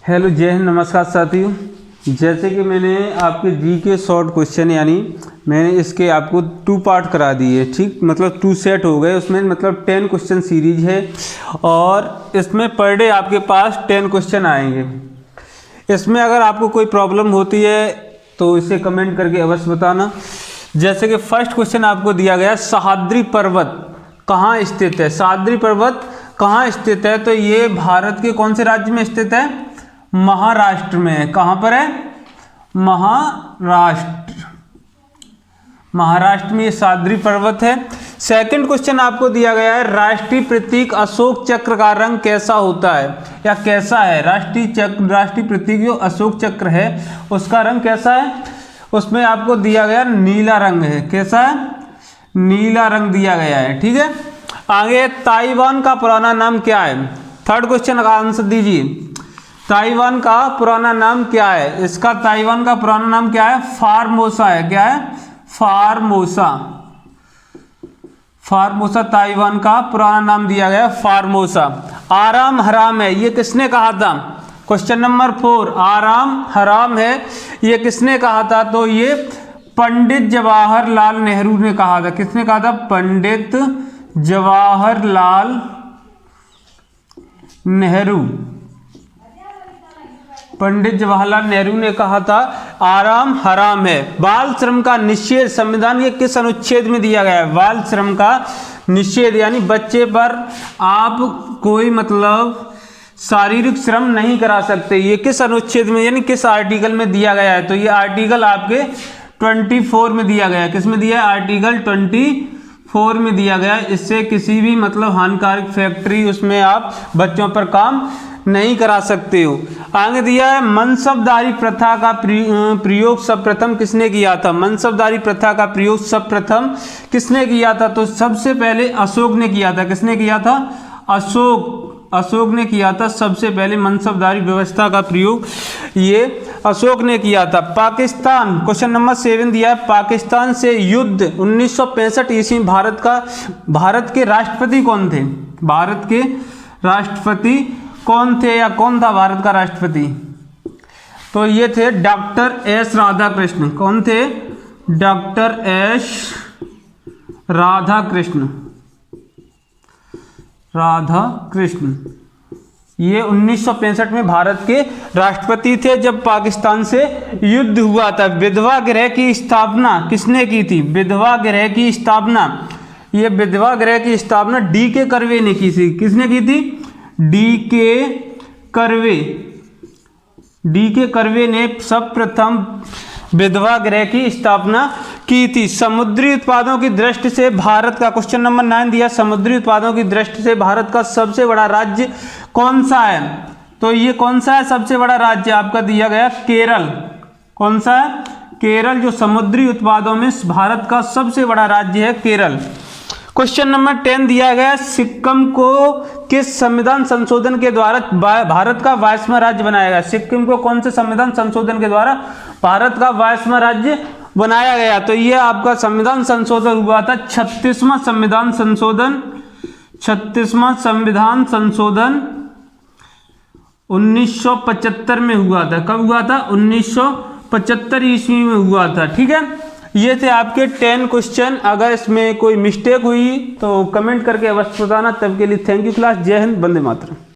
Hello, जय हिंद, नमस्कार साथियों। जैसे कि मैंने आपके जी के शॉर्ट क्वेश्चन यानी मैंने इसके आपको 2 पार्ट करा दिए, ठीक, मतलब 2 सेट हो गए। उसमें मतलब 10 क्वेश्चन सीरीज है और इसमें पर डे आपके पास 10 क्वेश्चन आएंगे। इसमें अगर आपको कोई प्रॉब्लम होती है तो इसे कमेंट करके अवश्य बताना। जैसे कि फर्स्ट क्वेश्चन आपको दिया गया, सह्याद्री पर्वत कहाँ स्थित है? सह्याद्री पर्वत कहाँ स्थित है? तो ये भारत के कौन से राज्य में स्थित है? महाराष्ट्र में है। कहाँ पर है? महाराष्ट्र में ये सह्याद्री पर्वत है। सेकंड क्वेश्चन आपको दिया गया है, राष्ट्रीय प्रतीक अशोक चक्र का रंग कैसा होता है या कैसा है? राष्ट्रीय प्रतीक जो अशोक चक्र है उसका रंग कैसा है? उसमें आपको दिया गया नीला रंग है। कैसा है? नीला रंग दिया गया है, ठीक है। आगे, ताइवान का पुराना नाम क्या है? थर्ड क्वेश्चन का आंसर दीजिए। ताइवान का पुराना नाम क्या है? इसका ताइवान का पुराना नाम क्या है? फार्मोसा है। क्या है? फार्मोसा ताइवान का पुराना नाम दिया गया, फार्मोसा। आराम हराम है, ये किसने कहा था? क्वेश्चन नंबर 4, आराम हराम है, ये किसने कहा था? तो ये पंडित जवाहरलाल नेहरू ने कहा था। किसने कहा था? पंडित जवाहरलाल नेहरू। पंडित जवाहरलाल नेहरू ने कहा था आराम हराम है। बाल श्रम का निषेध संविधान के किस अनुच्छेद में दिया गया है? बाल श्रम का निषेध यानी बच्चे पर आप कोई मतलब शारीरिक श्रम नहीं करा सकते, ये किस अनुच्छेद में यानी किस आर्टिकल में दिया गया है? तो ये आर्टिकल आपके 24 में दिया गया है। किस में दिया है? आर्टिकल 24 में दिया गया है। इससे किसी भी मतलब हानिकारक फैक्ट्री उसमें आप बच्चों पर काम नहीं करा सकते हो। आगे दिया है, मनसबदारी प्रथा का प्रयोग सर्वप्रथम किसने किया था? मनसबदारी प्रथा का प्रयोग सर्वप्रथम किसने किया था? तो सबसे पहले अशोक ने किया था। किसने किया था? अशोक ने किया था। सबसे पहले मनसबदारी व्यवस्था का प्रयोग ये अशोक ने किया था। पाकिस्तान, क्वेश्चन नंबर 7 दिया है, पाकिस्तान से युद्ध 1965 ईस्वी में भारत के राष्ट्रपति कौन थे? भारत के राष्ट्रपति कौन थे या कौन था भारत का राष्ट्रपति? तो ये थे डॉक्टर एस राधाकृष्ण। कौन थे? Doctor S Radhakrishna. ये 1965 में भारत के राष्ट्रपति थे जब पाकिस्तान से युद्ध हुआ था। विधवा गृह की स्थापना किसने की थी? विधवा गृह की स्थापना, ये विधवा गृह की स्थापना D.K. कर्वे ने की थी। किसने की थी? D.K. कर्वे ने सर्वप्रथम विधवा गृह की स्थापना की थी। समुद्री उत्पादों की दृष्टि से भारत का, क्वेश्चन नंबर 9 दिया, समुद्री उत्पादों की दृष्टि से भारत का सबसे बड़ा राज्य कौन सा है? तो ये कौन सा है सबसे बड़ा राज्य? आपका दिया गया केरल। कौन सा है? केरल, जो समुद्री उत्पादों में भारत का सबसे बड़ा राज्य है केरल। क्वेश्चन नंबर 10 दिया गया, सिक्किम को किस संविधान संशोधन के द्वारा भारत का 22वां राज्य बनाया गया? सिक्किम को कौन से संविधान संशोधन के द्वारा भारत का 22वां राज्य बनाया गया? तो ये आपका संविधान संशोधन हुआ था 36वां संविधान संशोधन। 36वां संविधान संशोधन 1975 में हुआ था। कब हुआ था? 1975 ईस्वी में हुआ था, ठीक है। ये थे आपके 10 क्वेश्चन। अगर इसमें कोई मिस्टेक हुई तो कमेंट करके अवश्य बताना। तब के लिए थैंक यू क्लास। जय हिंद, वंदे मातरम।